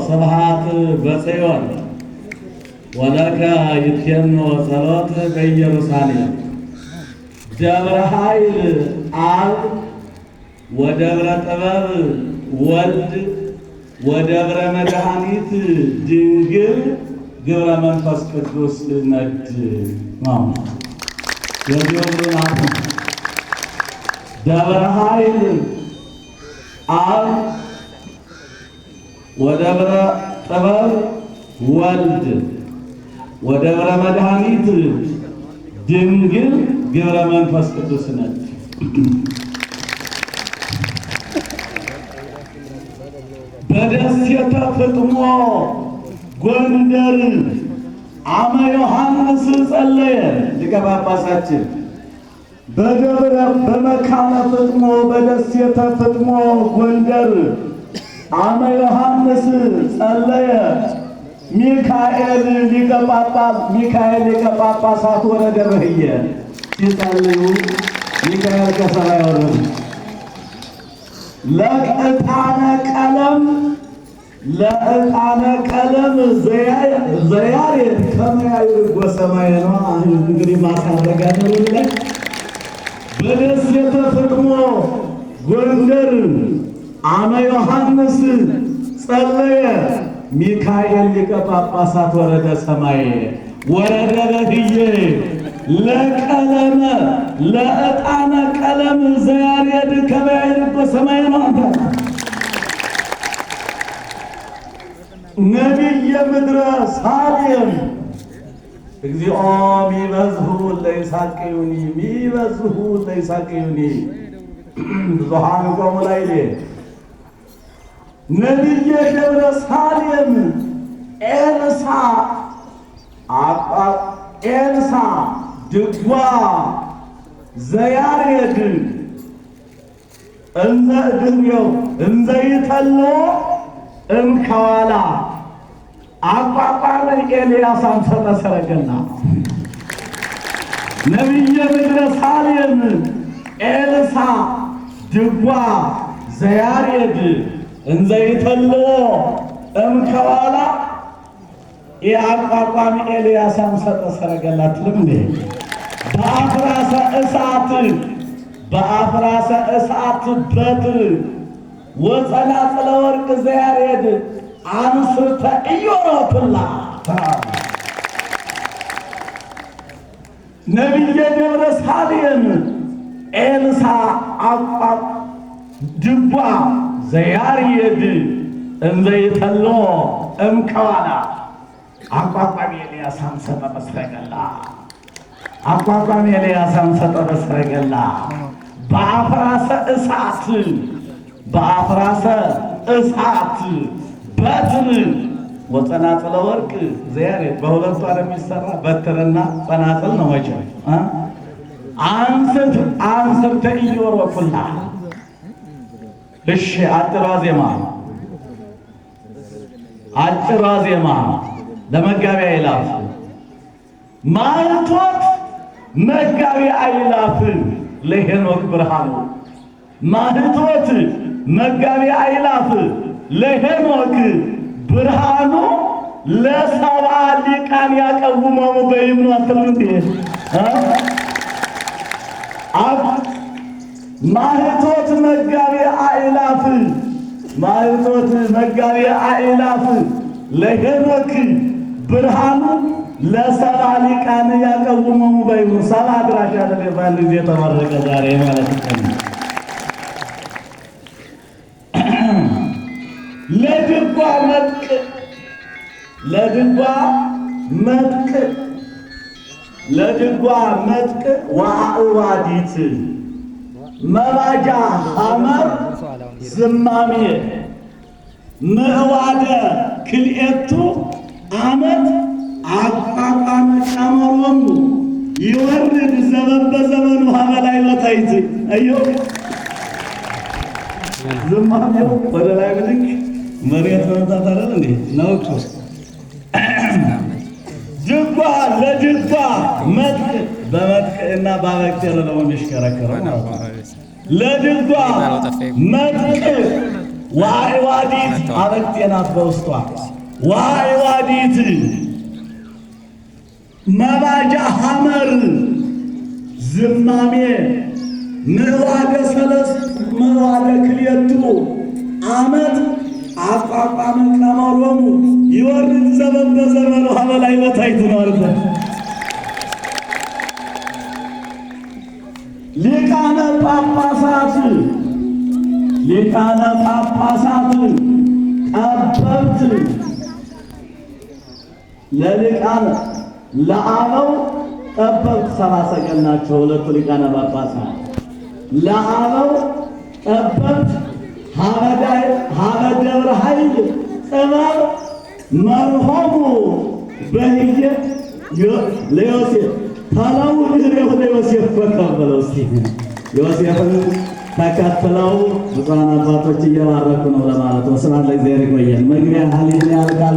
ስብሐት በጽዮን ወለከ ይትየም ወጸሎት በኢየሩሳሌም ደብረ ኃይል አብ ወደብረ ጥበብ ወልድ ወደብረ መድኃኒት ድንግል ግብረ መንፈስ ቅዱስ ነድ ነው። የዚሁን ደብረ ኃይል አብ ወደብረ ጥበብ ወልድ ወደብረ መድኃኒት ድንግል ግብረ መንፈስ ቅዱስ ነች። በደሴተ ፍጥሞ ጎንደር አመ ዮሐንስ ጸለየ ሊቀ ጳጳሳችን በደብረ በመካነ ፍጥሞ በደሴተ ፍጥሞ ጎንደር አመ ዮሐንስ ጸለየ ሚካኤል ሊቀ ጳጳሳት ወረደ በህየ ሲጸልዩ ሚካኤል ከሰማይ ወረደ። ለዕጣነ ቀለም ዘያሬድ ከመያይር ወሰማይ ነው። እንግዲህ ማሳረጋ ነው። በደሴተ ፍጥሞ ጎንደር አመ ዮሐንስ ጸለየ ሚካኤል ሊቀ ጳጳሳት ወረደ ሰማይ ወረደ በህየ ለቀለመ ለዕጣነ ቀለም ዘያሬድ ከመያይር በሰማይ ነው። ነቢየ ምድረ ሳሌም እግዚኦ ሚበዝሁ ለይሳቅዩኒ ሚበዝሁ ለይሳቅዩኒ ብዙሃን ቆሙ ላይሌ ነቢየ ደብረ ሳሌም ኤልሳ ድጓ ዘያሬድ እንዘ እድሜው እንዘ ይተሎ እምከዋላ አቋቋመ ኤልያስ አምሰጠ ሰረገላ ነቢየ ምድረ ሳሌም ኤልሳ ድጓ ዘያሬድ እንዘ ይተሎ እምከዋላ የአቋቋሚ ኤልያስ አምሰጠ ሰረገላ ትልምዴ በአፍራሰ እሳት በትር ወጸናጽለ ወርቅ ዘያሬድ አንስተ ኢዮሮትላ ነቢየ ደብረ ሳሌም ኤልሳ ድጓ ዘያሬድ እንዘ ይተሎ እምከዋላ አቋቋሚ ኤልያስ አምሰጠ በሰረገላ አቋቋሚ ኤልያስ አምሰጠ በሰረገላ በአፍራሰ እሳት በትር ወጸናጽለ ወርቅ ዘያሬድ በሁለቱ ዓለም የሚሰራ በትርና ጸናጽል ነው። መቼም አንስተ ኢዮሮኩላ። እሺ አጭሯ ዜማ ለመጋቢ አይላፍ ማልቶት መጋቢ አይላፍ ለሄኖክ ብርሃኑ ማልቶት መጋቢ አይላፍ ለሄኖክ ብርሃኑ ለሰባ ሊቃን ያቀውመው በይምኑ አትምንት ማልቶት መጋቢ አይላፍ ለሄኖክ ብርሃኑ ለሰባ ሊቃን ያቀውመው በይምኑ ሰባ አድራሻ ለባል ጊዜ ተመረቀ ዛሬ ማለት ነው። ለድጓ መጥቅ ወአዕዋዲት መባጃ ሐመር ዝማሜ ምዕዋደ ክልኤቱ ዓመት አቋቋመ ጨመሮሙ ይወርድ ዘበዘመኑ ሀበላይ ወታይት አዮ ዝማሜው ወደ ላይ ብልክ መሬት መምጣት አይደል እንዴ ነው እኮ ድጓ ለድጓ መጥቅ በመጥቅና ባበክቴር ነው የሚሽከረከረው ለድጓ መጥቅ ዋዕዋዲት አበጤናት በውስጧ ዋዕዋዲት መባጃ ሐመር ዝማሜ ምዕዋደ ሰለስት ምዕዋደ ክልኤቱ ዓመት አቋቋመ ቀመሮሙ ይወርድ ዘመን በዘመኑ ሀበላይ በታይቱ ነው አለ። ሊቃነ ጳጳሳት ጠበብት ለሊቃነ ለአበው ጠበብት ሰብአ ሰገል ናቸው። ሁለቱ ሊቃነ ጳጳሳት ለአበው ጠበብት ሀበ ደብረ ኃይል ጥበብ መርሆሙ በህየ ለዮሴፍ ታላው ድሬው ለዮሴፍ ተቀበለው። እስቲ ዮሴፍን ተከትለው ብፁዓን አባቶች እየባረኩ ነው ለማለት ነው። ስብሐት ለእግዚአብሔር። ይቆየን። መግቢያ ሀሊል ያልቃል።